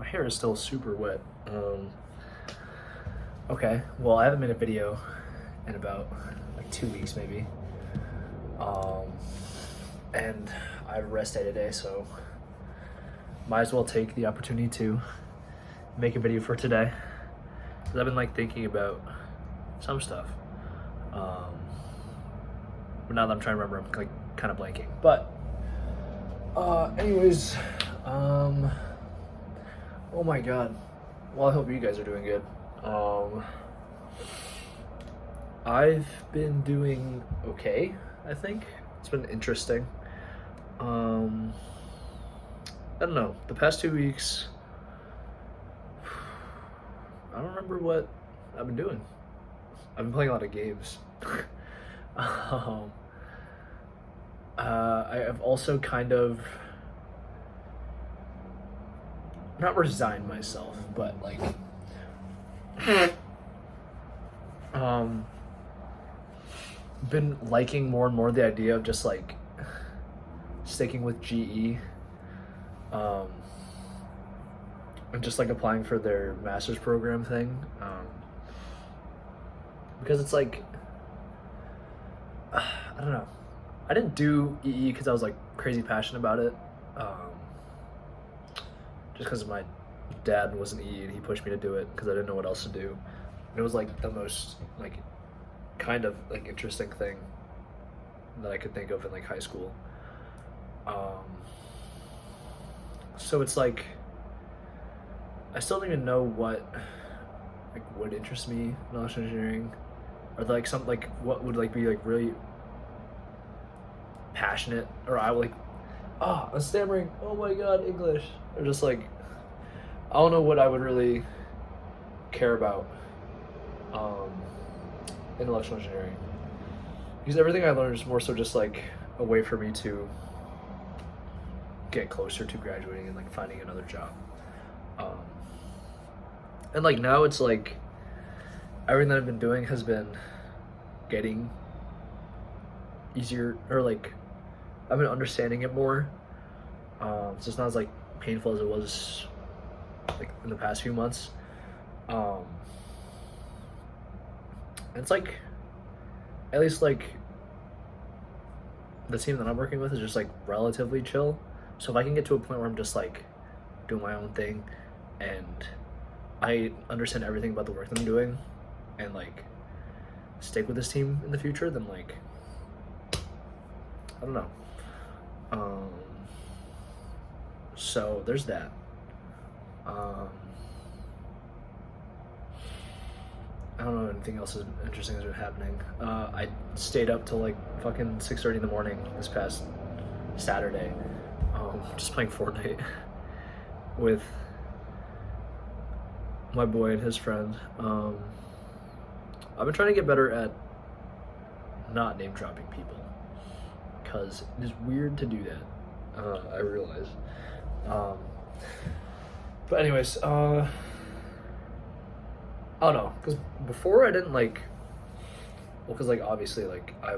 My hair is still super wet. Okay, well, I haven't made a video in about like 2 weeks maybe. And I have a rest day today, so might as well take the opportunity to make a video for today. Because I've been like thinking about some stuff. But now that I'm trying to remember, I'm like kind of blanking. But anyways, oh my god. Well, I hope you guys are doing good. I've been doing okay, I think. It's been interesting. I don't know. The past 2 weeks, I don't remember what I've been doing. I've been playing a lot of games. I have also kind of not resigned myself, but like been liking more and more the idea of just like sticking with GE, and just like applying for their master's program thing, because it's like I don't know. I didn't do EE because I was like crazy passionate about it, just because my dad was an EE and he pushed me to do it because I didn't know what else to do. And it was like the most like kind of like interesting thing that I could think of in like high school. So it's like I still don't even know what like would interest me in electrical engineering, or like some like what would like be like really passionate, or I would like I'm stammering, oh my god, English, or just like I don't know what I would really care about in electrical engineering, because everything I learned is more so just like a way for me to get closer to graduating and like finding another job. And like now it's like everything that I've been doing has been getting easier, or like I've been understanding it more. So it's not as like painful as it was like in the past few months. And it's like at least like the team that I'm working with is just like relatively chill. So if I can get to a point where I'm just like doing my own thing and I understand everything about the work that I'm doing and like stick with this team in the future, then like I don't know. So there's that. I don't know if anything else is interesting has been happening. I stayed up till like fucking 6:30 in the morning this past Saturday, just playing Fortnite with my boy and his friend. I've been trying to get better at not name dropping people, because it is weird to do that. I realize. But anyways, I don't know, because before I didn't like, well, because like obviously like I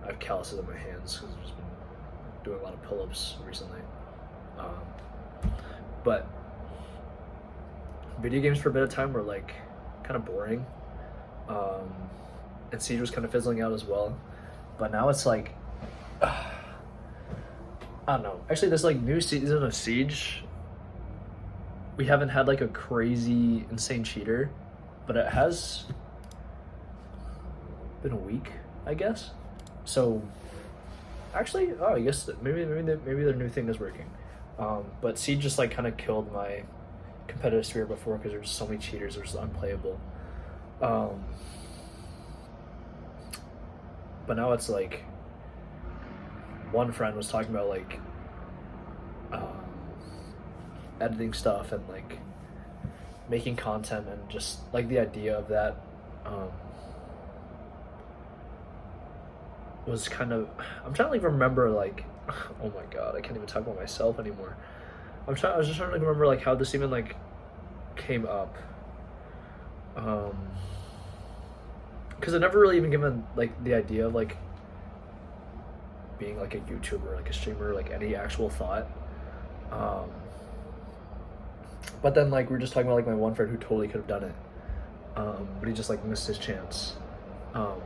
have calluses on my hands because I've just been doing a lot of pull-ups recently. But video games for a bit of time were like kind of boring, and Siege was kind of fizzling out as well. But now it's like I don't know. Actually, this like new season of Siege, we haven't had like a crazy insane cheater, but it has been a week, I guess. So actually, I guess maybe their new thing is working. But Siege just like kind of killed my competitive spirit before because there's so many cheaters, it was unplayable. But now it's like one friend was talking about like editing stuff and like making content, and just like the idea of that was kind of, I'm trying to like remember like oh my god, I can't even talk about myself anymore. I was just trying to like remember like how this even like came up, because I never really even given like the idea of like being like a YouTuber, like a streamer, like any actual thought. But then like we were just talking about like my one friend who totally could have done it, but he just like missed his chance. Um,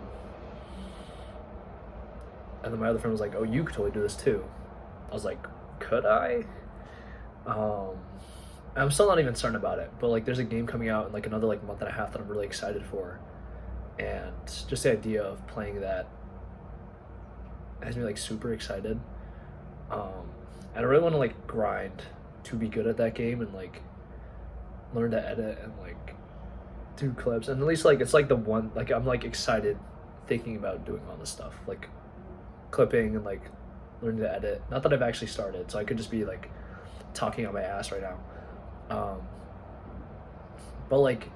and then my other friend was like, "Oh, you could totally do this too." I was like, "Could I?" Um, I'm still not even certain about it, but like there's a game coming out in like another like month and a half that I'm really excited for, and just the idea of playing that has me like super excited. Um, and I really want to like grind to be good at that game and like learn to edit and like do clips, and at least like it's like the one like I'm like excited thinking about doing all this stuff like clipping and like learning to edit. Not that I've actually started, so I could just be like talking on my ass right now. But like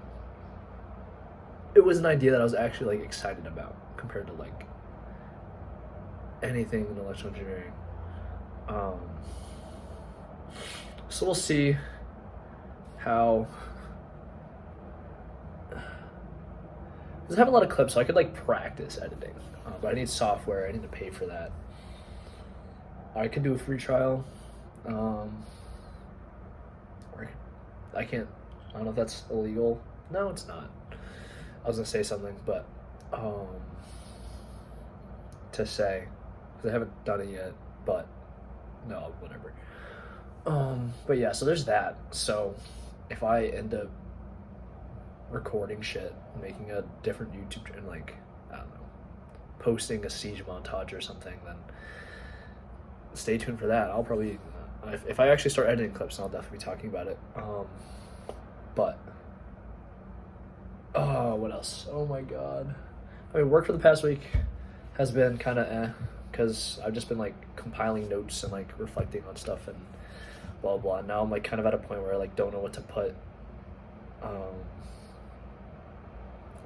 it was an idea that I was actually like excited about compared to like anything in electrical engineering. Um, so we'll see how. Because I have a lot of clips, so I could like practice editing, but I need software. I need to pay for that. I could do a free trial, or I can't. I don't know if that's illegal. No, it's not. I was gonna say something, but to say because I haven't done it yet. But no, whatever. But yeah, so there's that. So if I end up recording shit, making a different YouTube and like I don't know, posting a siege montage or something, then stay tuned for that. I'll probably if I actually start editing clips, I'll definitely be talking about it. But what else? Oh my god. I mean, work for the past week has been kind of because I've just been like compiling notes and like reflecting on stuff and blah blah. And now I'm like kind of at a point where I like don't know what to put.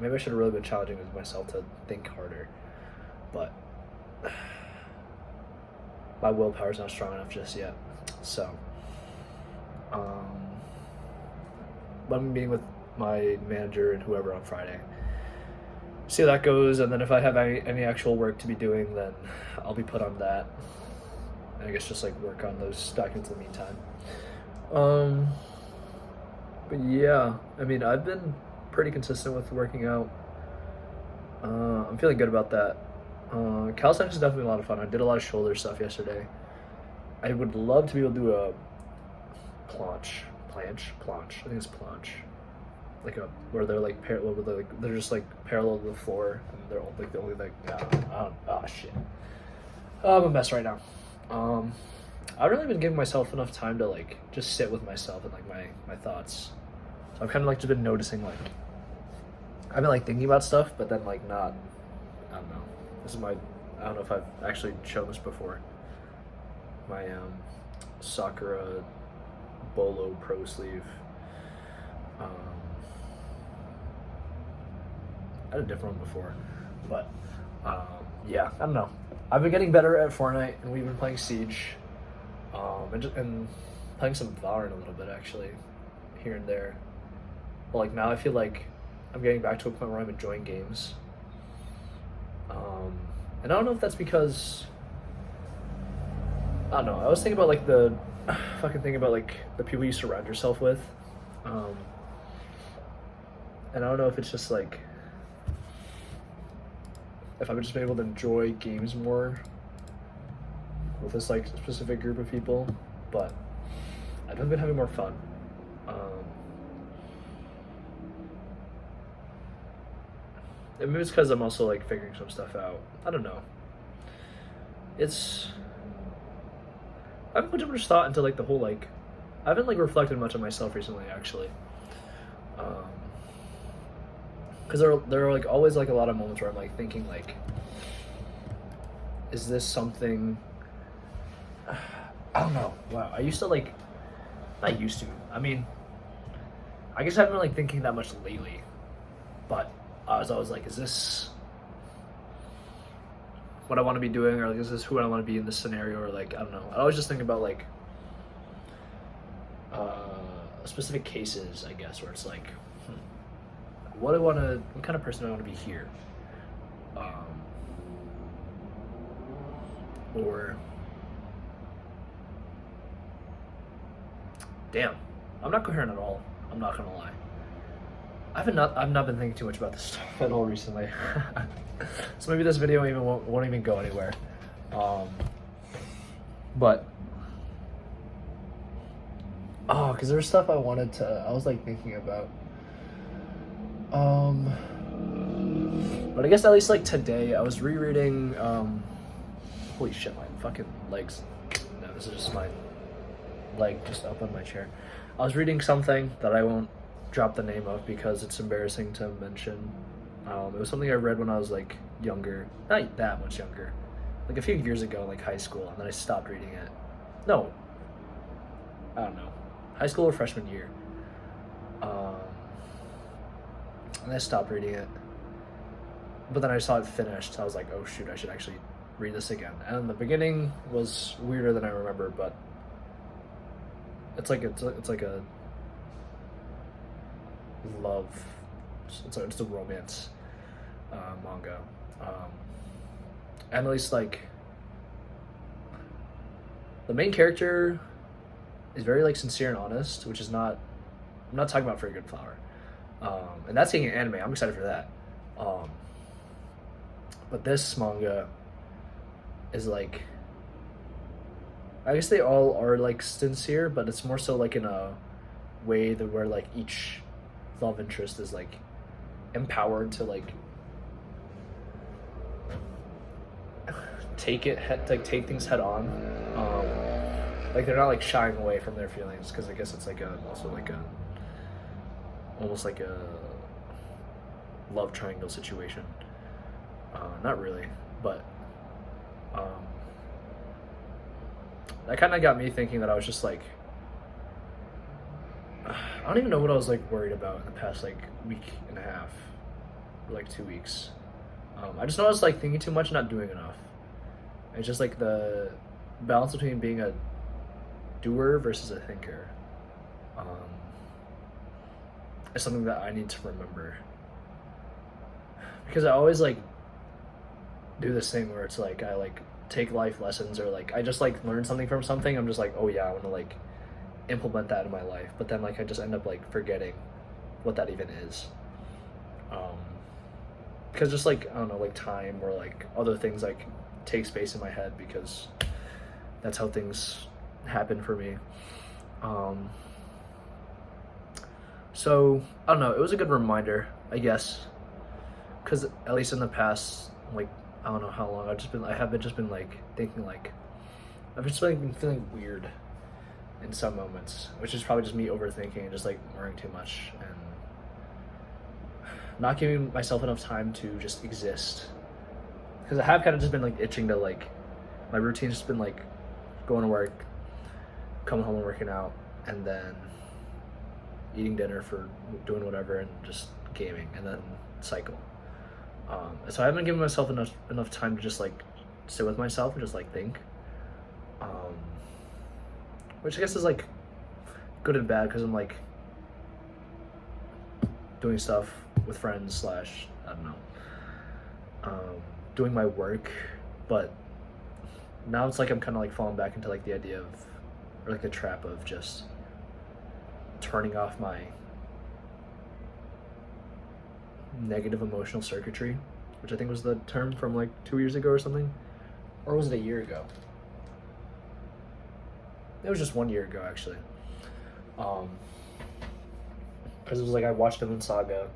Maybe I should have really been challenging with myself to think harder, but my willpower's not strong enough just yet. So, but I'm meeting with my manager and whoever on Friday. See how that goes, and then if I have any actual work to be doing, then I'll be put on that. And I guess just like work on those documents in the meantime. But yeah, I mean, I've been pretty consistent with working out. I'm feeling good about that. Calisthenics is definitely a lot of fun. I did a lot of shoulder stuff yesterday. I would love to be able to do a planche. I think it's planche. Like a where they're like parallel, they're just like parallel to the floor, and they're all, like the only like shit. I'm a mess right now. I've really been giving myself enough time to like just sit with myself and like my thoughts. So I've kind of like just been noticing like I've been like thinking about stuff, but then like not. I don't know. This is my. I don't know if I've actually shown this before. My Sakura Bolo Pro sleeve. I had a different one before, but yeah, I don't know. I've been getting better at Fortnite, and we've been playing Siege, and playing some Valorant a little bit actually, here and there. But like now, I feel like I'm getting back to a point where I'm enjoying games. And I don't know if that's because I don't know. I was thinking about like the fucking thing about like the people you surround yourself with, and I don't know if it's just like if I've just been able to enjoy games more with this like specific group of people, but I've been having more fun. And maybe it's because I'm also like figuring some stuff out. I don't know. I haven't put too much thought into like the whole like I haven't like reflected much on myself recently actually. Because there are like always like a lot of moments where I'm like thinking like, is this something? I don't know. Wow, I used to like, not used to. I mean, I guess I haven't been like thinking that much lately, but I was always like, is this what I want to be doing, or like, is this who I want to be in this scenario, or like I don't know. I always just think about like specific cases, I guess, where it's like, what kind of person do I want to be here, or damn, I'm not coherent at all. I'm not gonna lie. I've not been thinking too much about this stuff at all recently. So maybe this video even won't even go anywhere. But because there's stuff I was like thinking about. But I guess at least like today I was rereading. Holy shit, my fucking legs. No, this is just my leg just up on my chair. I was reading something that I won't drop the name of because it's embarrassing to mention. It was something I read when I was like younger, not that much younger, like a few years ago, like high school, and then I stopped reading it. No, I don't know, high school or freshman year. And I stopped reading it. But then I saw it finished, so I was like, oh shoot, I should actually read this again. And the beginning was weirder than I remember, but it's like a love, it's a romance manga. And at least like the main character is very like sincere and honest, which is not, I'm not talking about Very Good Flower. And that's getting an anime. I'm excited for that. But this manga is like, I guess they all are like sincere, but it's more so like in a way that where like each love interest is like empowered to like take things head on. Like they're not like shying away from their feelings, because I guess it's like almost like a love triangle situation. Not really, but that kind of got me thinking that I was just like, I don't even know what I was like worried about in the past like week and a half, or like 2 weeks. I just know I was like thinking too much, not doing enough. It's just like the balance between being a doer versus a thinker. Is something that I need to remember, because I always like do this thing where it's like I like take life lessons, or like I just like learn something from something. I'm just like, oh yeah, I want to like implement that in my life, but then like I just end up like forgetting what that even is, because just like I don't know, like time or like other things like take space in my head, because that's how things happen for me. So I don't know, it was a good reminder, I guess, because at least in the past, like I don't know how long I have been like thinking like I've just like been feeling weird in some moments, which is probably just me overthinking and just like worrying too much and not giving myself enough time to just exist. Because I have kind of just been like itching to like, my routine's just been like going to work, coming home and working out, and then eating dinner for doing whatever, and just gaming, and then cycle. So I haven't given myself enough time to just like sit with myself and just like think, which I guess is like good and bad, because I'm like doing stuff with friends / I don't know, doing my work, but now it's like I'm kind of like falling back into like the idea of, or like the trap of just turning off my negative emotional circuitry, which I think was the term from like 2 years ago or something, or was it a year ago? It was just 1 year ago actually, because it was like I watched Vinland Saga.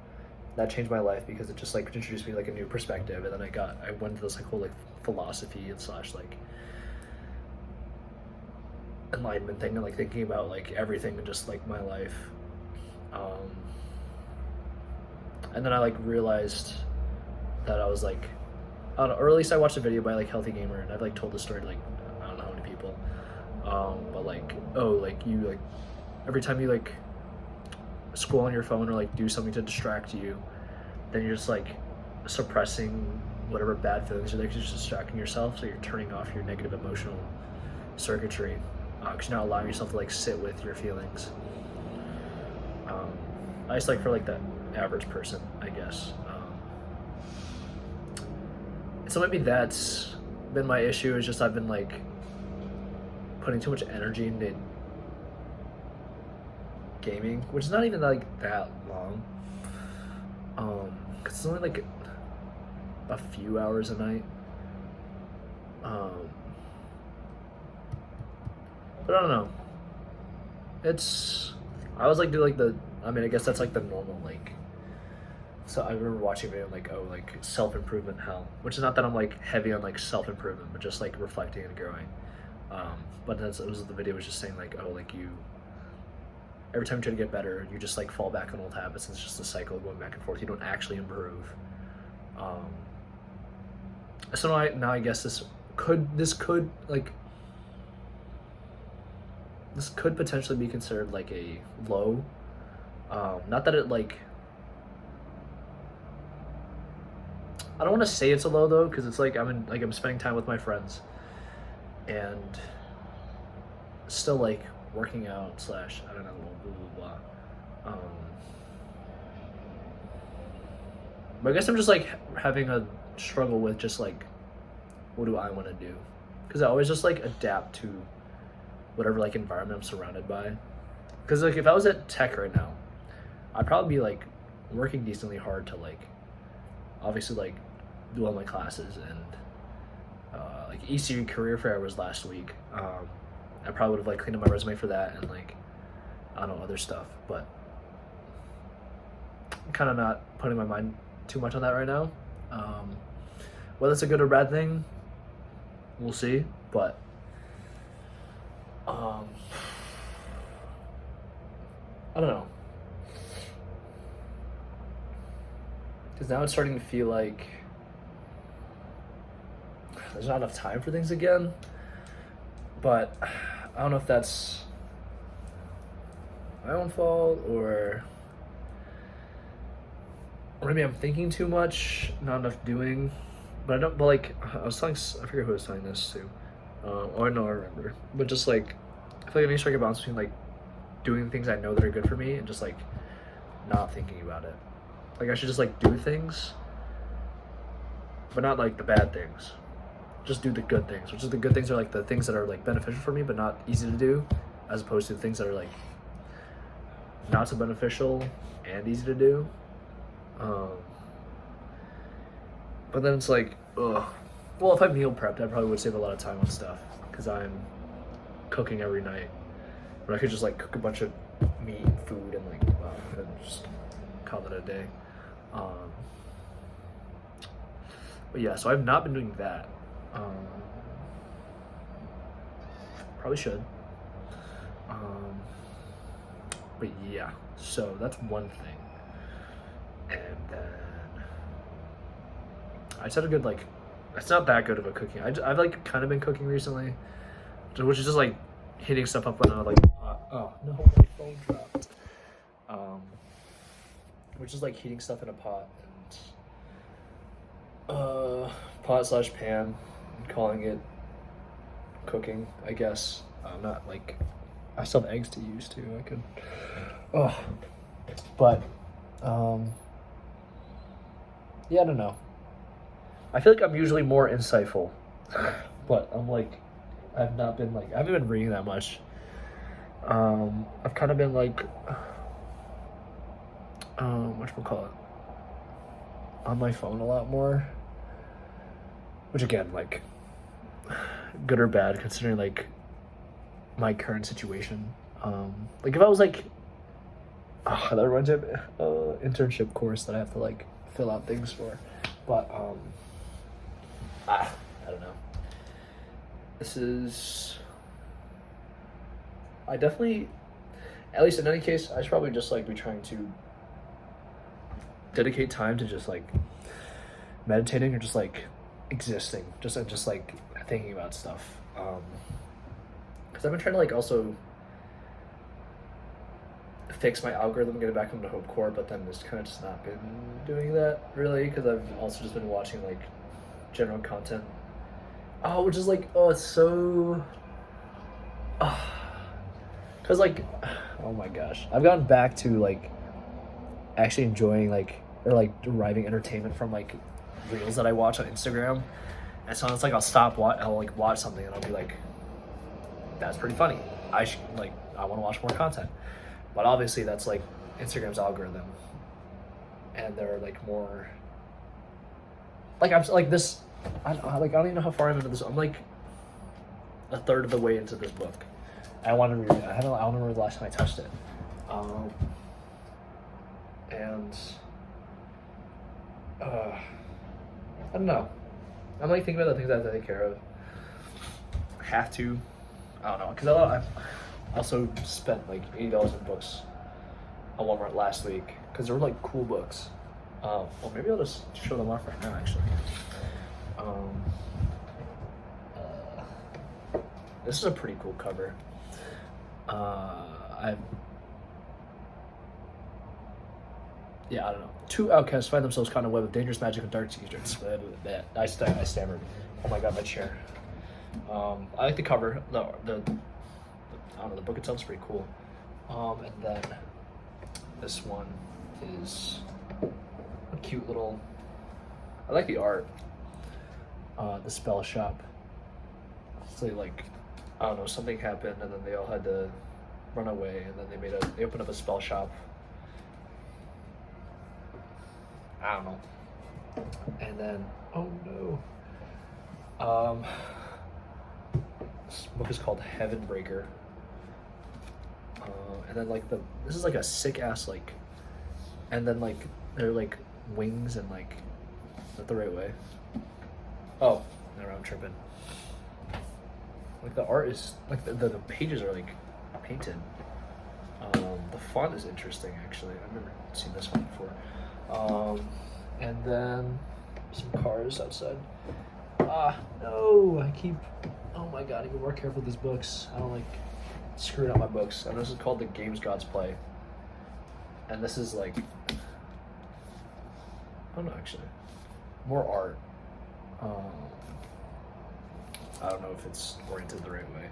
That changed my life because it just like introduced me to like a new perspective, and then I went to this like whole like philosophy and / like enlightenment thing, and like thinking about like everything and just like my life. And then I like realized that I was like, I don't know, or at least I watched a video by like Healthy Gamer, and I've like told this story to like I don't know how many people, but like, oh, like you like every time you like scroll on your phone or like do something to distract you, then you're just like suppressing whatever bad feelings are there, because you're just distracting yourself, so you're turning off your negative emotional circuitry, because you're not allowing yourself to like sit with your feelings. I just like for like the average person, I guess. So maybe that's been my issue, is just I've been like putting too much energy into gaming, which is not even like that long. Cause it's only like a few hours a night. But I don't know. I was like do like I guess that's like the normal like. So I remember watching a video like, oh, like self-improvement hell, which is not that I'm like heavy on like self-improvement, but just like reflecting and growing. But the video was just saying like, oh, like every time you try to get better, you just like fall back on old habits. It's just a cycle going back and forth. You don't actually improve. So now I guess this could potentially be considered like a low. Not that it like. I don't want to say it's a low though, because it's like I'm spending time with my friends, and still like working out / I don't know, blah blah blah. But I guess I'm just like having a struggle with just like, what do I want to do? Because I always just like adapt to whatever like environment I'm surrounded by. Because like if I was at tech right now, I'd probably be like working decently hard to like obviously like do all my classes, and like ECU career fair was last week. I probably would have like cleaned up my resume for that and like I don't know, other stuff, but I'm kind of not putting my mind too much on that right now. Whether it's a good or bad thing, we'll see, but I don't know, because now it's starting to feel like there's not enough time for things again. But I don't know if that's my own fault or maybe I'm thinking too much, not enough doing. But like I was telling, I forget who I was telling this to. I remember. But just like I feel like I need to strike a balance between like doing things I know that are good for me and just like not thinking about it. Like I should just like do things, but not like the bad things. Just do the good things, which is the good things are like the things that are like beneficial for me but not easy to do, as opposed to the things that are like not so beneficial and easy to do. But then it's like, ugh. Well, if I meal prepped, I probably would save a lot of time on stuff because I'm cooking every night. But I could just like cook a bunch of meat and food and like and just call it a day. But yeah, so I've not been doing that. Probably should. But yeah, so that's one thing. And then I just had a good like, it's not that good of a cooking. I've like kind of been cooking recently, which is just like heating stuff up on a like oh no, my phone dropped. Which is like heating stuff in a pot and pot / pan, and calling it cooking, I guess. I'm not like, I still have eggs to use too. I could, but yeah, I don't know. I feel like I'm usually more insightful, but I'm like, I haven't been reading that much. I've kind of been like, whatchamacallit, on my phone a lot more, which again, like, good or bad considering like my current situation. Like if I was like, that reminds me of internship course that I have to like fill out things for, but I don't know. I definitely, at least in any case, I should probably just like be trying to dedicate time to just like meditating or just like existing, just like thinking about stuff. Because I've been trying to like also fix my algorithm, get it back into Hope Core, but then just kind of just not been doing that really, because I've also just been watching like general content. Which is like, it's so, because like, oh my gosh, I've gotten back to like actually enjoying like, or like deriving entertainment from like reels that I watch on Instagram. And so it's like I'll like watch something and I'll be like, that's pretty funny. I want to watch more content. But obviously that's like Instagram's algorithm, and they're like more like I'm like this. I don't even know how far I'm into this. I'm like a third of the way into this book. I want to read it. I don't remember the last time I touched it. And I don't know. I'm like thinking about the things I have to take care of. Have to. I don't know, because I also spent like $80 in books on Walmart last week because they were like cool books. Well, maybe I'll just show them off right now, actually. This is a pretty cool cover. I don't know. Two outcasts find themselves caught in a web of dangerous magic and dark secrets. I stammered. Oh my god, my chair. I like the cover. I don't know, the book itself is pretty cool. And then this one is a cute little. I like the art. The spell shop. So like, I don't know, something happened and then they all had to run away, and then they opened up a spell shop. I don't know. And then, oh no. This book is called Heaven Breaker. And then like this is like a sick ass like, and then like they're like wings and like, is that the right way? Oh, never mind, I'm tripping. Like the art is like the pages are like painted. The font is interesting actually. I've never seen this one before. And then some cars outside. No, oh my god, I need to be more careful with these books. I don't like screwing up my books. And this is called The Games Gods Play. And this is like, oh no, actually, more art. I don't know if it's oriented the right way,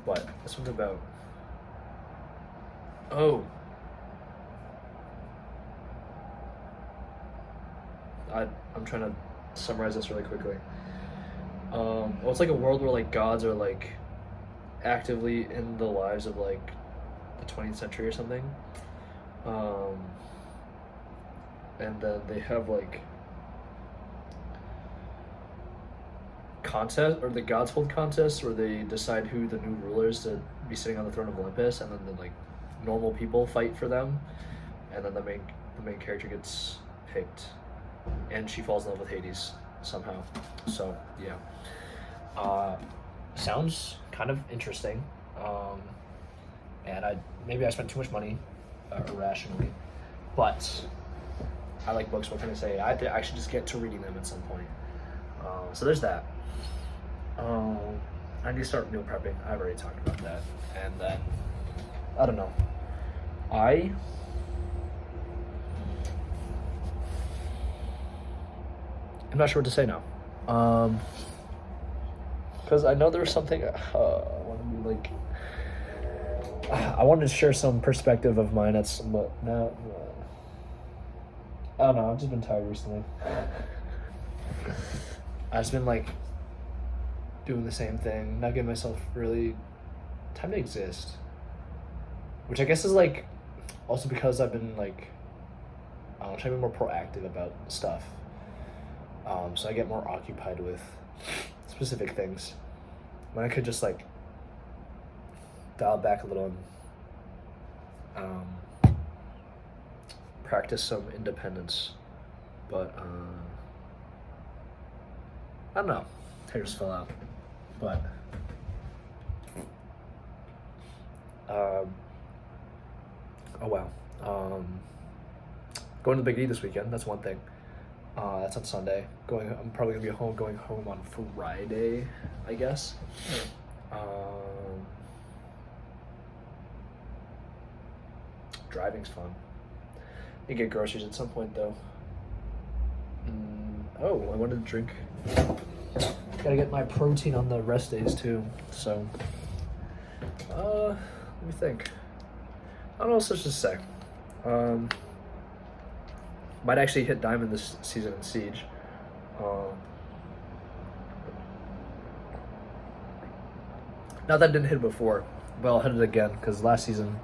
but this one's about, I'm trying to summarize this really quickly. Well, it's like a world where like gods are like actively in the lives of like the 20th century or something. And then they have like contest, or the gods hold contests where they decide who the new ruler is to be sitting on the throne of Olympus, and then the like normal people fight for them, and then the main character gets picked, and she falls in love with Hades somehow. So yeah, sounds kind of interesting. And maybe I spent too much money irrationally, but I like books. What can I say? I should just get to reading them at some point. So there's that. I need to start meal prepping. I've already talked about that. And then, I don't know. I'm not sure what to say now. Because I know there's something I want to be like. I wanted to share some perspective of mine. But now, I don't know. I've just been tired recently. I've just been like doing the same thing, not giving myself really time to exist, which I guess is like also because I've been like, I don't know, trying to be more proactive about stuff. So I get more occupied with specific things when I could just like dial back a little and practice some independence. But I don't know. Hair just fell out. But oh wow. Going to the Big E this weekend. That's one thing. That's on Sunday. I'm probably gonna be going home on Friday, I guess. Driving's fun. You get groceries at some point though. I wanted to drink. Gotta get my protein on the rest days too. So, let me think. I don't know what else to say. Might actually hit diamond this season in Siege. Not that I didn't hit it before, but I'll hit it again because last season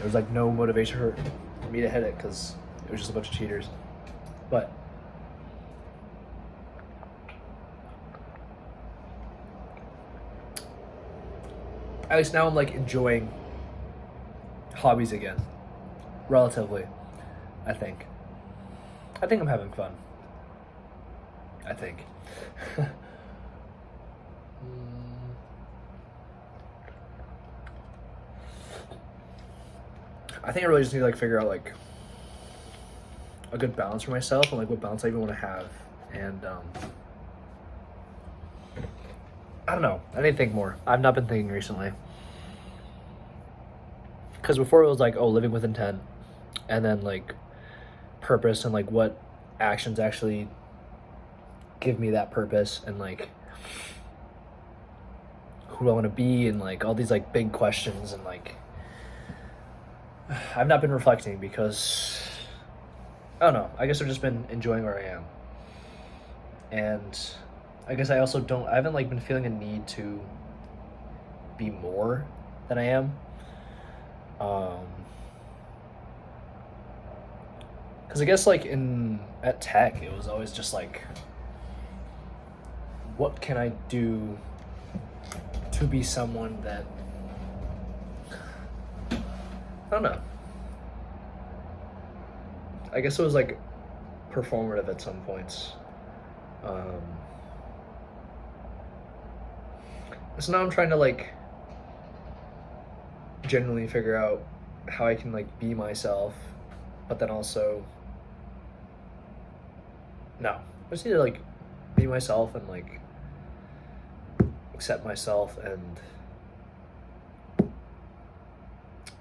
There was like no motivation for me to hit it because it was just a bunch of cheaters. But at least now I'm like enjoying hobbies again, relatively. I think I'm having fun. I think. I think I really just need to like figure out like a good balance for myself and like what balance I even want to have. And I don't know. I need to think more. I've not been thinking recently. Because before it was like, oh, living with intent, and then like purpose and like what actions actually give me that purpose, and like who do I want to be, and like all these like big questions, and like I've not been reflecting because I don't know. I guess I've just been enjoying where I am, and I guess I haven't like been feeling a need to be more than I am. Because I guess like at tech, it was always just like, what can I do to be someone that, I don't know. I guess it was like performative at some points. So now I'm trying to like genuinely figure out how I can like be myself, but then also no. I just need to like be myself and like accept myself and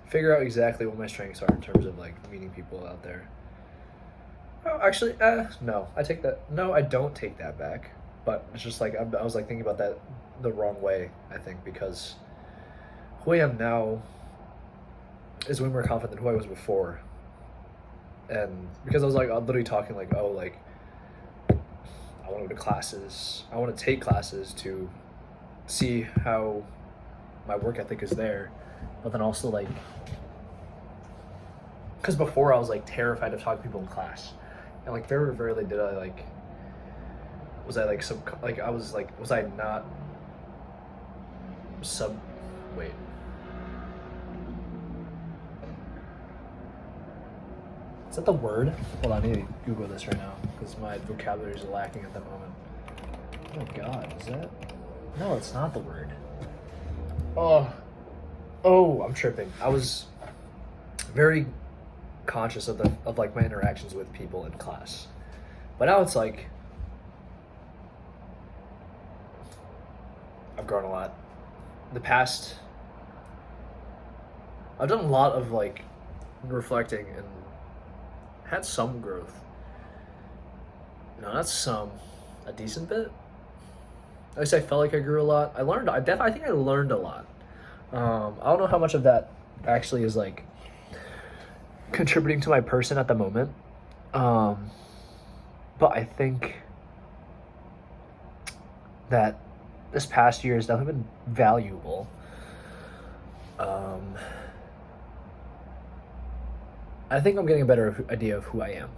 figure out exactly what my strengths are in terms of like meeting people out there. Oh, actually, no, I take that. No, I don't take that back. But it's just like I was like thinking about that the wrong way. I think because who I am now is way more confident than who I was before. And because I was like literally talking like, oh, like I want to go to classes. I want to take classes to see how my work ethic is there, but then also like, because before I was like terrified of talking to people in class, and like very rarely did I like, was I like some like I was like, was I not wait. Is that the word? Hold on, I need to Google this right now because my vocabulary is lacking at the moment. Oh my god, is that? No, it's not the word. Oh, I'm tripping. I was very conscious of like my interactions with people in class, but now it's like I've grown a lot. The past, I've done a lot of like reflecting and had some growth. No, not some, a decent bit. At least I felt like I grew a lot. I think I learned a lot. I don't know how much of that actually is like contributing to my person at the moment. But I think that this past year has definitely been valuable. I think I'm getting a better idea of who I am.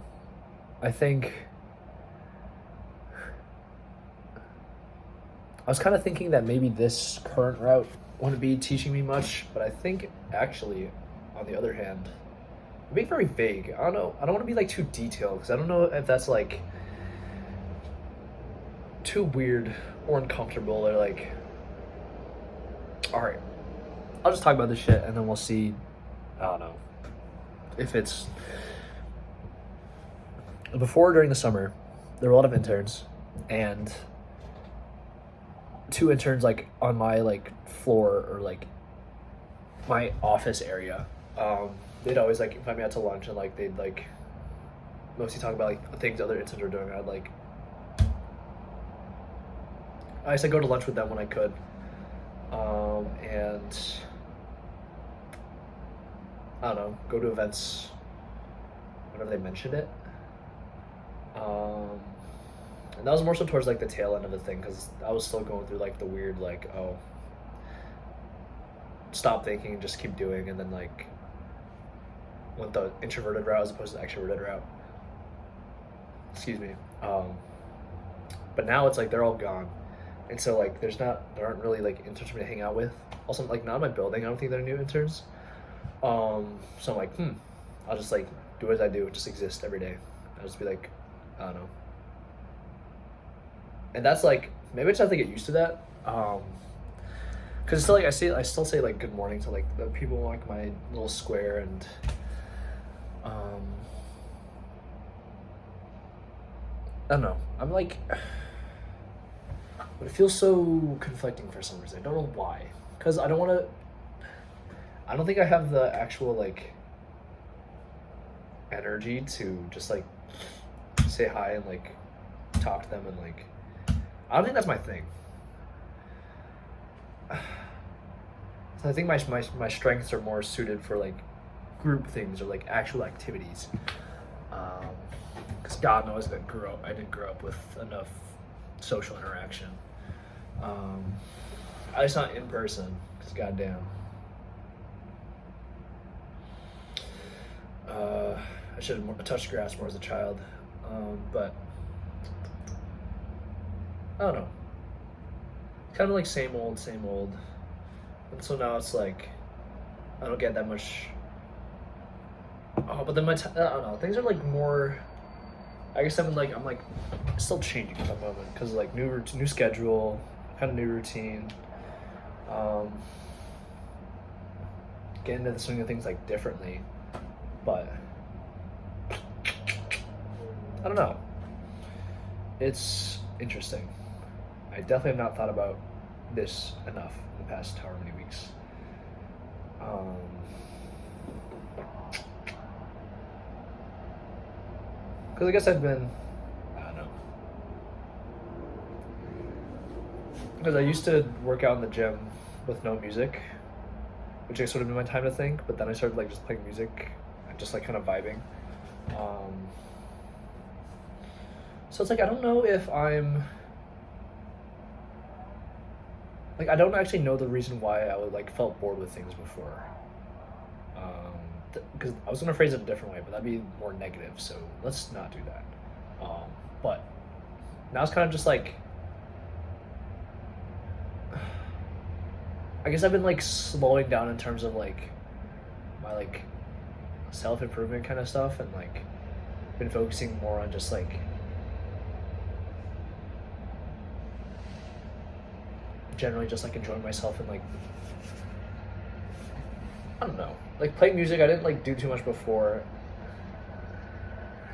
I think I was kind of thinking that maybe this current route wouldn't be teaching me much, but I think actually, on the other hand, I'm being very vague. I don't know. I don't want to be like too detailed because I don't know if that's like too weird or uncomfortable or like. All right, I'll just talk about this shit and then we'll see. I don't know if it's before during the summer. There were a lot of interns and 2 interns like on my like floor or like my office area. They'd always like invite me out to lunch and like they'd like mostly talk about like things other interns were doing. I used to go to lunch with them when I could, and I don't know, go to events whenever they mentioned it. And that was more so towards like the tail end of the thing because I was still going through like the weird like, oh, stop thinking and just keep doing, and then like went the introverted route as opposed to the extroverted route. Excuse me. But now it's like they're all gone, and so like there aren't really like interns for me to hang out with. Also, like not in my building, I don't think there are new interns. So I'm like, I'll just like do as I do, just exist every day. I'll just be like, I don't know. And that's like maybe I just have to get used to that. Because it's still like I still say like good morning to like the people in like my little square, and um, I don't know. I'm like, but it feels so conflicting for some reason. I don't know why. Because I don't want to. I don't think I have the actual like energy to just like say hi and like talk to them, and like I don't think that's my thing. So I think my strengths are more suited for like group things or like actual activities. Because God knows I didn't grow up with enough social interaction. At least not in person. Because goddamn. I should have touched grass more as a child, but I don't know. Kind of like same old, and so now it's like I don't get that much. Oh, but then I don't know. Things are like more. I guess I'm like still changing at the moment because like new schedule, kind of new routine. Getting into the swing of things like differently, but I don't know. It's interesting. I definitely have not thought about this enough in the past however many weeks. Because I guess I've been, I don't know. Because I used to work out in the gym with no music, which I sort of been my time to think, but then I started like just playing music and just like kind of vibing. So it's like I don't know if I'm like I don't actually know the reason why I would like felt bored with things before. Because I was gonna phrase it a different way, but that'd be more negative. So let's not do that. But now it's kind of just like I guess I've been like slowing down in terms of like my like self improvement kind of stuff, and like been focusing more on just like generally just like enjoying myself and like I don't know, like playing music. I didn't like do too much before,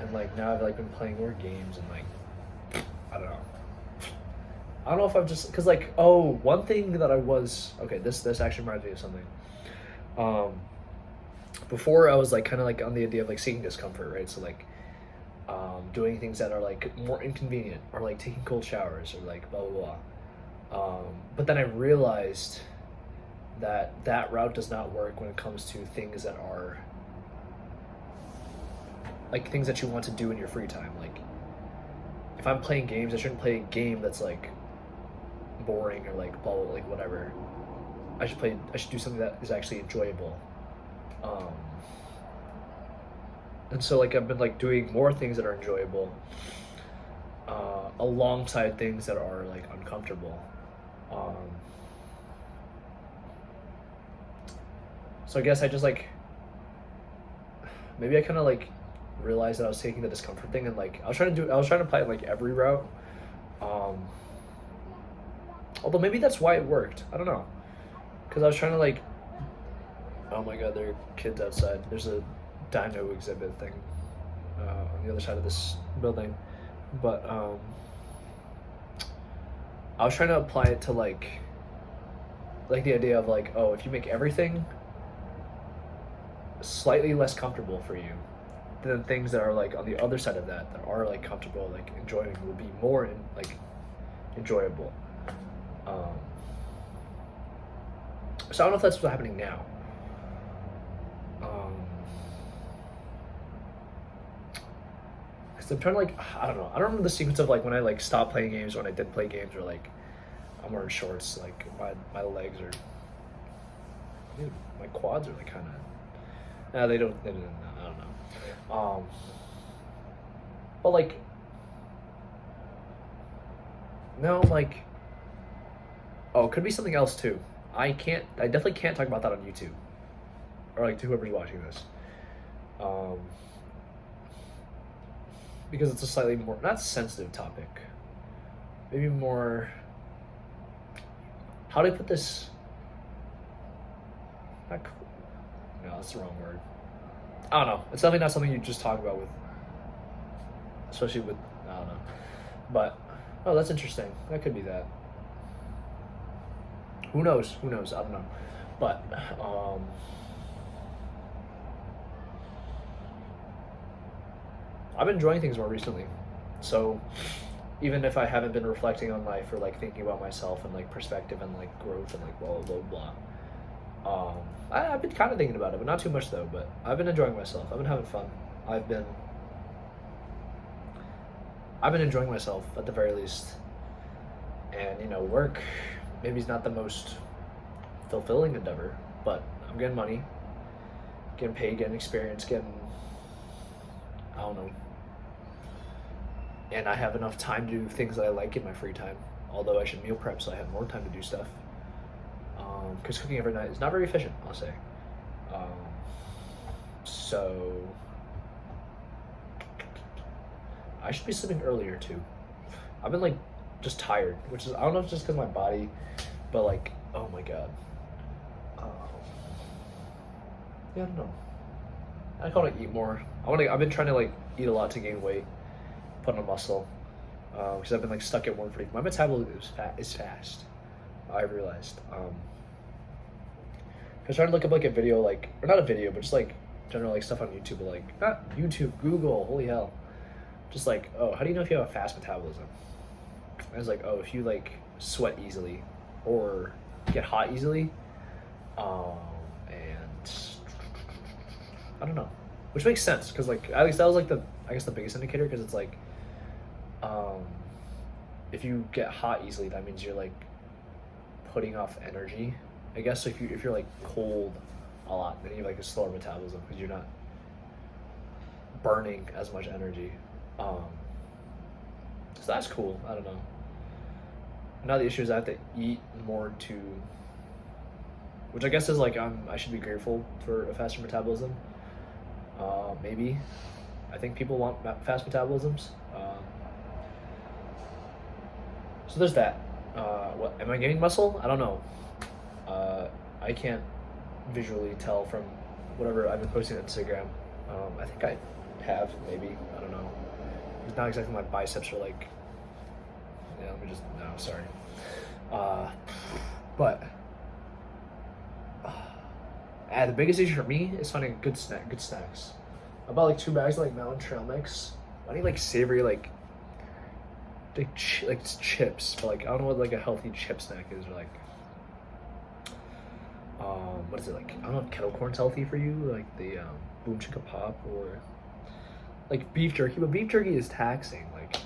and like now I've like been playing more games and like I don't know if I'm just because like one thing that I was okay. This actually reminds me of something. Before I was like kind of like on the idea of like seeking discomfort, right? So like doing things that are like more inconvenient, or like taking cold showers, or like blah blah blah. But then I realized that route does not work when it comes to things that are like things that you want to do in your free time. Like if I'm playing games, I shouldn't play a game that's like boring or like blah, blah, like whatever. I should do something that is actually enjoyable. And so like I've been like doing more things that are enjoyable alongside things that are like uncomfortable. So I guess I just like maybe I kind of like realized that I was taking the discomfort thing, and like I was trying to apply it like every route. Although maybe that's why it worked. I don't know, because I was trying to like. Oh my God, there are kids outside. There's a dino exhibit thing on the other side of this building, but I was trying to apply it to like the idea of like, oh, if you make everything slightly less comfortable for you, then things that are like on the other side of that are like comfortable, like enjoying, will be more like enjoyable. So I don't know if that's what's happening now. Cause I'm trying to like I don't know. I don't remember the sequence of like when I like stopped playing games, or when I did play games, or like I'm wearing shorts. Like my legs are, dude, my quads are like kind of. They don't Um, but like, no, like, oh, it could be something else too. I definitely can't talk about that on YouTube, or like to whoever's watching this, um, because it's a slightly more not sensitive topic, maybe more. How do I put this? Not cool. No, that's the wrong word. I don't know. It's definitely not something you just talk about with, especially with, I don't know. But, oh, that's interesting. That could be that. Who knows? Who knows? I don't know. But, I've been enjoying things more recently. So, even if I haven't been reflecting on life or like thinking about myself and like perspective and like growth and like blah, blah, blah, I've been kind of thinking about it, but not too much though. But I've been enjoying myself. I've been having fun. I've been I've been enjoying myself at the very least. And work maybe is not the most fulfilling endeavor, but I'm getting money, getting paid, getting experience, getting, I don't know, and I have enough time to do things that I like in my free time. Although I should meal prep so I have more time to do stuff. Because cooking every night is not very efficient, I'll say. Um, so I should be sleeping earlier too. I've been like just tired, which is I don't know if it's just because my body, but like oh my god. Um, yeah, I don't know. I want to eat more. I've been trying to like eat a lot to gain weight, put on muscle, because I've been like stuck at 140. My metabolism is fast. I've realized. I was trying to look up like a video, like or not a video, but just like general like stuff on YouTube, but like not YouTube, Google. Holy hell! Just like how do you know if you have a fast metabolism? I was like, if you like sweat easily or get hot easily, and I don't know, which makes sense because like at least that was like the biggest indicator because it's like, if you get hot easily, that means you're like putting off energy. I guess if you're like cold a lot, then you have like a slower metabolism because you're not burning as much energy. So that's cool. I don't know. Now the issue is I have to eat more to, which I guess is like I should be grateful for a faster metabolism. Maybe, I think people want fast metabolisms. So there's that. What am I gaining muscle? I don't know. I can't visually tell from whatever I've been posting on Instagram. I think I have maybe. I don't know. It's not exactly my biceps are like. Yeah, let me just no, sorry. But the biggest issue for me is finding good snacks. I bought like 2 bags of like Mountain Trail mix. I need like savory like it's chips, but like I don't know what like a healthy chip snack is or like what is it like? I don't know if kettle corn's healthy for you, like the Boom Chicka Pop or like beef jerky, but beef jerky is taxing. Like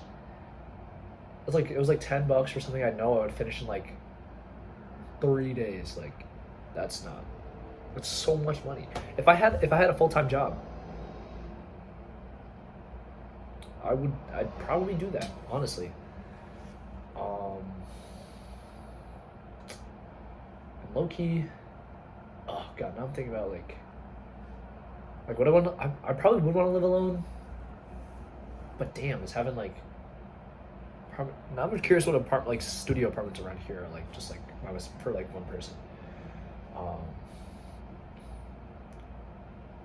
it was like $10 for something I know I would finish in like 3 days. Like that's so much money. If I had a full-time job, I'd probably do that, honestly. And low key, oh god, now I'm thinking about like what I probably would want to live alone. But damn, it's having like now I'm curious what like studio apartments around here are like, just like for like one person.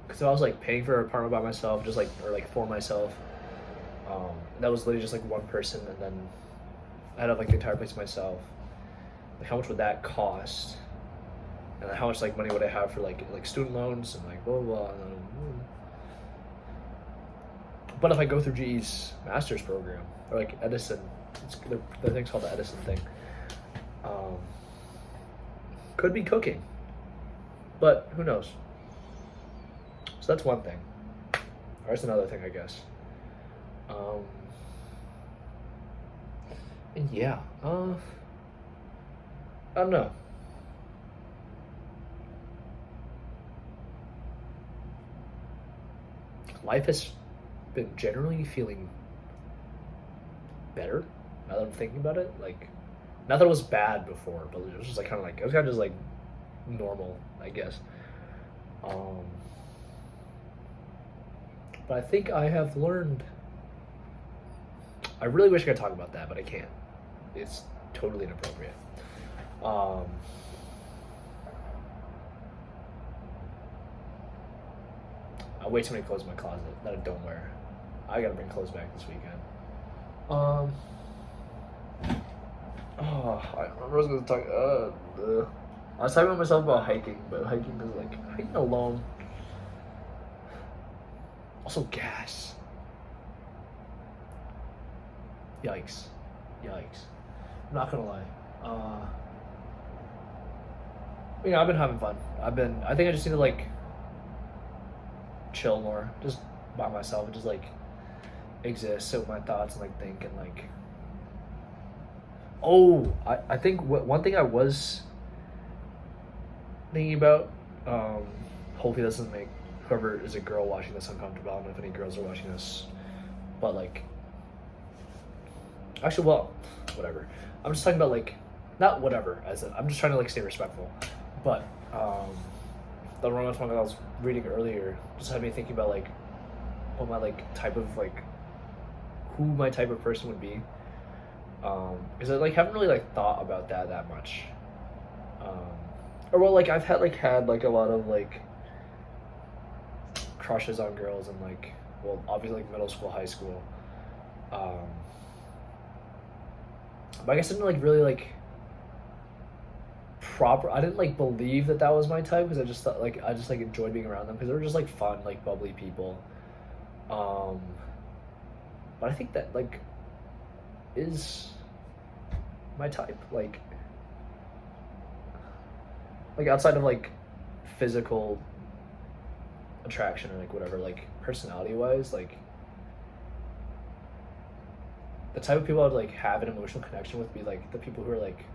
Because I was like paying for an apartment by myself, just like or like for myself. That was literally just like one person, and then I had like the entire place myself. Like how much would that cost? And then how much like money would I have for like student loans and like blah blah blah. But if I go through GE's master's program or like Edison, the thing's called the Edison thing. Could be cooking, but who knows? So that's one thing. Or that's another thing, I guess. And yeah, I don't know. life has been generally feeling better now that I'm thinking about it. Like, not that it was bad before, but it was just like kind of like, it was kind of just like normal, I guess. Um, but I think I have learned. I really wish I could talk about that, but I can't. It's totally inappropriate. I way too many clothes in my closet that I don't wear. I gotta bring clothes back this weekend. I remember I was gonna talk. I was talking about myself about hiking, but hiking is like hiking alone. Also, gas. Yikes. I'm not gonna lie. I've been having fun. I think I just need to like chill more, just by myself, and just like exist, sit with my thoughts, and like think, and like. Oh, I think one thing I was thinking about. Hopefully, this doesn't make whoever is a girl watching this uncomfortable. I don't know if any girls are watching this, but like. Actually, well, whatever. I'm just talking about like, not whatever. I'm just trying to like stay respectful, but the romance manga I was reading earlier just had me thinking about like, what my like type of like, who my type of person would be, because I like haven't really like thought about that much, or well like I've had a lot of like crushes on girls and like, well, obviously like middle school, high school. But I guess I didn't like really like I didn't like believe that was my type, because I just thought like I just like enjoyed being around them because they were just like fun, like bubbly people. But I think that like is my type, like outside of like physical attraction or like whatever, like personality wise, like the type of people I'd like have an emotional connection with be like the people who are like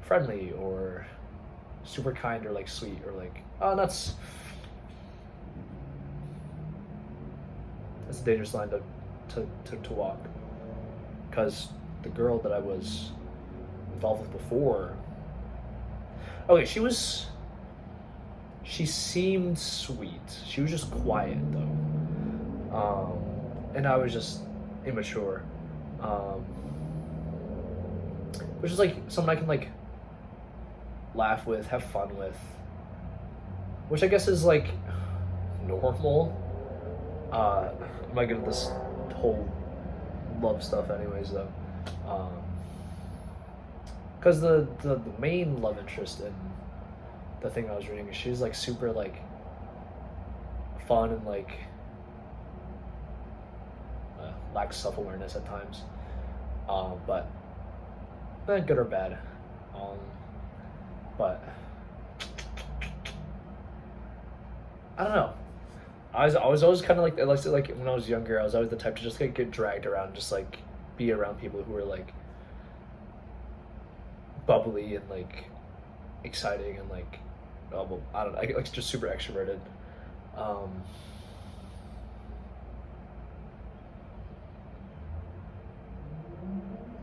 friendly or super kind or like sweet or like, oh, that's a dangerous line to walk, because the girl that I was involved with before, okay, she seemed sweet, she was just quiet though, and I was just immature, which is like someone I can like laugh with, have fun with, which I guess is like normal. I'm not good at this whole love stuff anyways though, because the main love interest in the thing I was reading, she's like super like fun and like lacks self-awareness at times, but good or bad, but I don't know. I was always kind of like when I was younger, I was always the type to just like get dragged around, just like be around people who were like bubbly and like exciting and like, well, I don't know, like just super extroverted.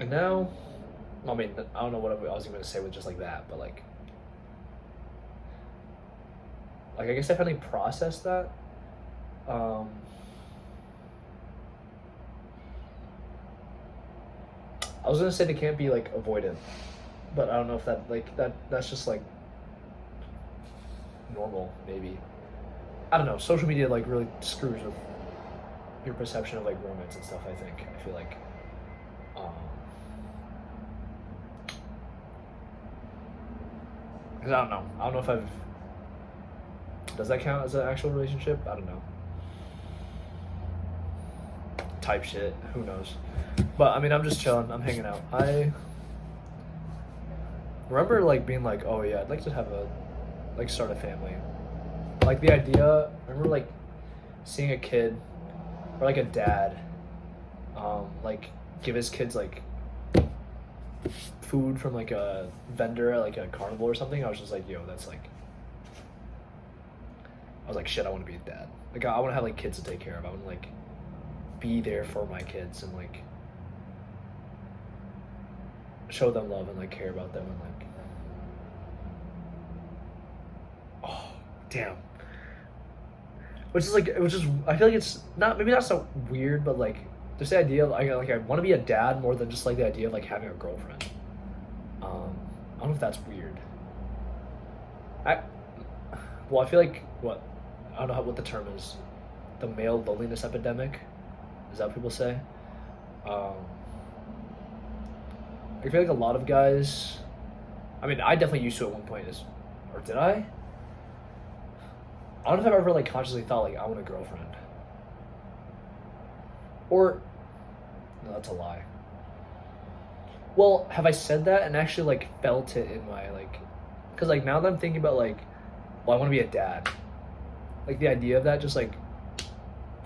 And now, I mean, I don't know what I was even gonna say with just like that, but like I guess I finally processed that. I was gonna say they can't be like avoided, but I don't know if that's just like normal, maybe. I don't know. Social media like really screws with your perception of like romance and stuff, I feel like. Because I don't know. I don't know if does that count as an actual relationship? I don't know. Type shit. Who knows? But I mean, I'm just chilling. I'm hanging out. I remember like being like, oh yeah, I'd like to have start a family. Like the idea. I remember like seeing a kid or like a dad, like give his kids like food from like a vendor at like a carnival or something. I was just like, yo, I was like, shit, I want to be a dad. Like, I want to have like kids to take care of. I want to like be there for my kids and like show them love and like care about them and like, oh damn. Which is like, I feel like it's not, maybe not so weird, but like just the idea of like I want to be a dad more than just like the idea of like having a girlfriend. I don't know if that's weird. I feel like I don't know what the term is. The male loneliness epidemic. Is that what people say? I feel like a lot of guys. I mean, I definitely used to at one point. Or did I? I don't know if I've ever like consciously thought like I want a girlfriend. Or no, that's a lie. Well, have I said that and actually like felt it in my like, because like now that I'm thinking about like, well, I want to be a dad. Like the idea of that, just like,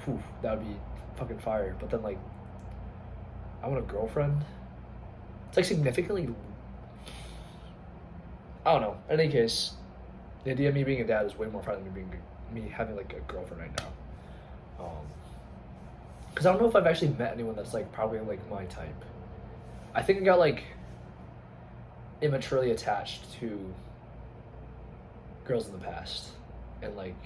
whew, that would be fucking fire. But then like, I want a girlfriend. It's like significantly. I don't know. In any case, the idea of me being a dad is way more fun than me having like a girlfriend right now. Because I don't know if I've actually met anyone that's like probably like my type. I think I got like immaturely attached to girls in the past, and like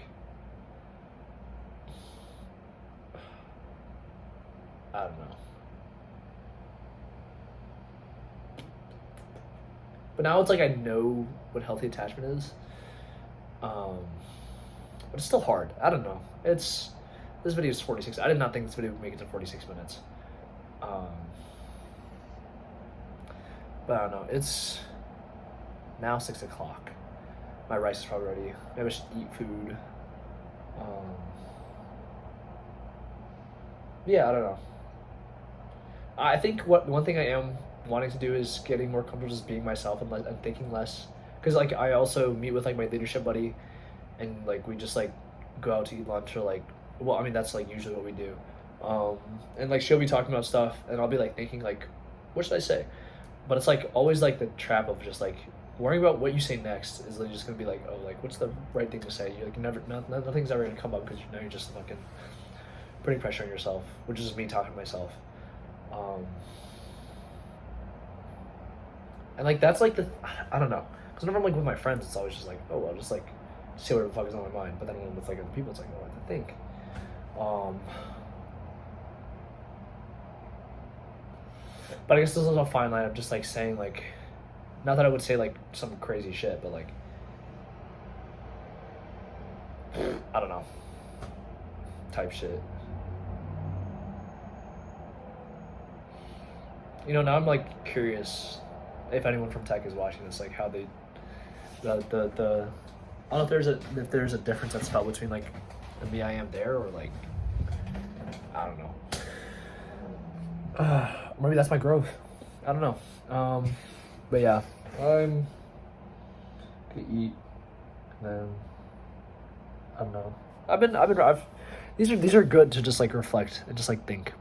I don't know. But now it's like I know what healthy attachment is. But it's still hard. I don't know. This video is 46. I did not think this video would make it to 46 minutes. But I don't know. It's now 6 o'clock. My rice is probably ready. Maybe I should eat food. Yeah, I don't know. I think one thing I am wanting to do is getting more comfortable just being myself and thinking less. Because like I also meet with like my leadership buddy, and like we just like go out to eat lunch or like, well, I mean that's like usually what we do. And like she'll be talking about stuff, and I'll be like thinking like, what should I say? But it's like always like the trap of just like worrying about what you say next is like just gonna be like, oh, like what's the right thing to say? You like nothing's ever gonna come up because you know you're just fucking putting pressure on yourself, which is me talking to myself. And like that's like I don't know, because whenever I'm like with my friends, it's always just like, oh, I'll just like say whatever the fuck is on my mind. But then when I'm with like other people, it's like, oh, I have to think. But I guess this is a fine line of just like saying like, not that I would say like some crazy shit, but like, I don't know, type shit. You know, now I'm like curious if anyone from tech is watching this, like how they, the I don't know if there's a difference that's felt between like the me I am there or like, I don't know. Maybe that's my growth. I don't know. But yeah, I'm gonna eat. And then I don't know. These are good to just like reflect and just like think.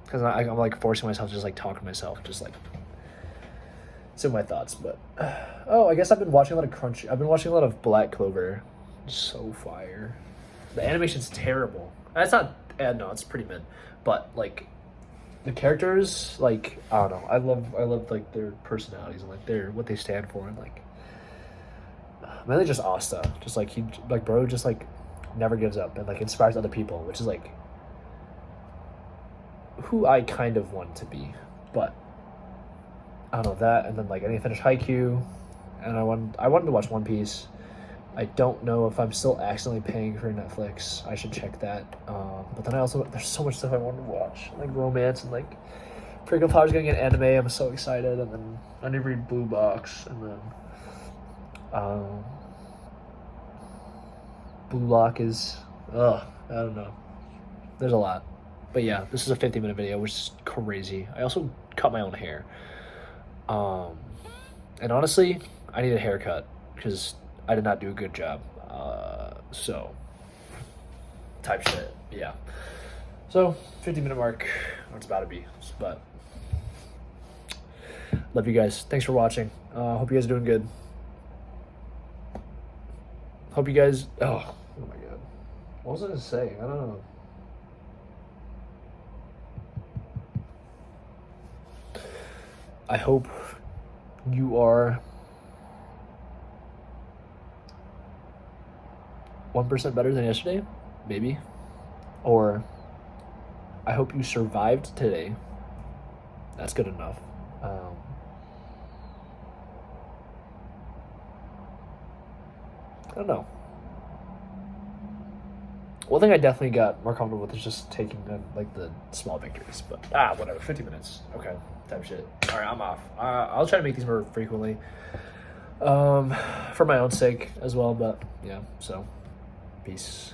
Because I'm like forcing myself to just like talk to myself, just like sit with my thoughts. But oh, I guess I've been watching a lot of Crunchy. I've been watching a lot of Black Clover. So fire. The animation's terrible. It's not. No, it's pretty mid. But like the characters, like I don't know. I love like their personalities and like what they stand for, and like mainly just Asta. Just like bro just like never gives up and like inspires other people, which is like who I kind of want to be. But I don't know that, and then like I need to finish Haikyuu, and I wanted to watch One Piece. I don't know if I'm still accidentally paying for Netflix. I should check that. But then there's so much stuff I want to watch, like romance and like Freaking Flower's getting an anime. I'm so excited, and then I need to read Blue Box, and then Blue Lock is I don't know. There's a lot. But yeah, this is a 50-minute video, which is crazy. I also cut my own hair. And honestly, I need a haircut because I did not do a good job. So, type shit. Yeah. So, 50-minute mark. It's about to be. But, love you guys. Thanks for watching. Hope you guys are doing good. Hope you guys. Oh my god. What was I gonna say? I don't know. I hope you are 1% better than yesterday, maybe. Or I hope you survived today. That's good enough. I don't know. One thing I definitely got more comfortable with is just taking like the small victories. But whatever. 50 minutes. Okay, type shit. All right, I'm off. I'll try to make these more frequently, for my own sake as well. But yeah. So, peace.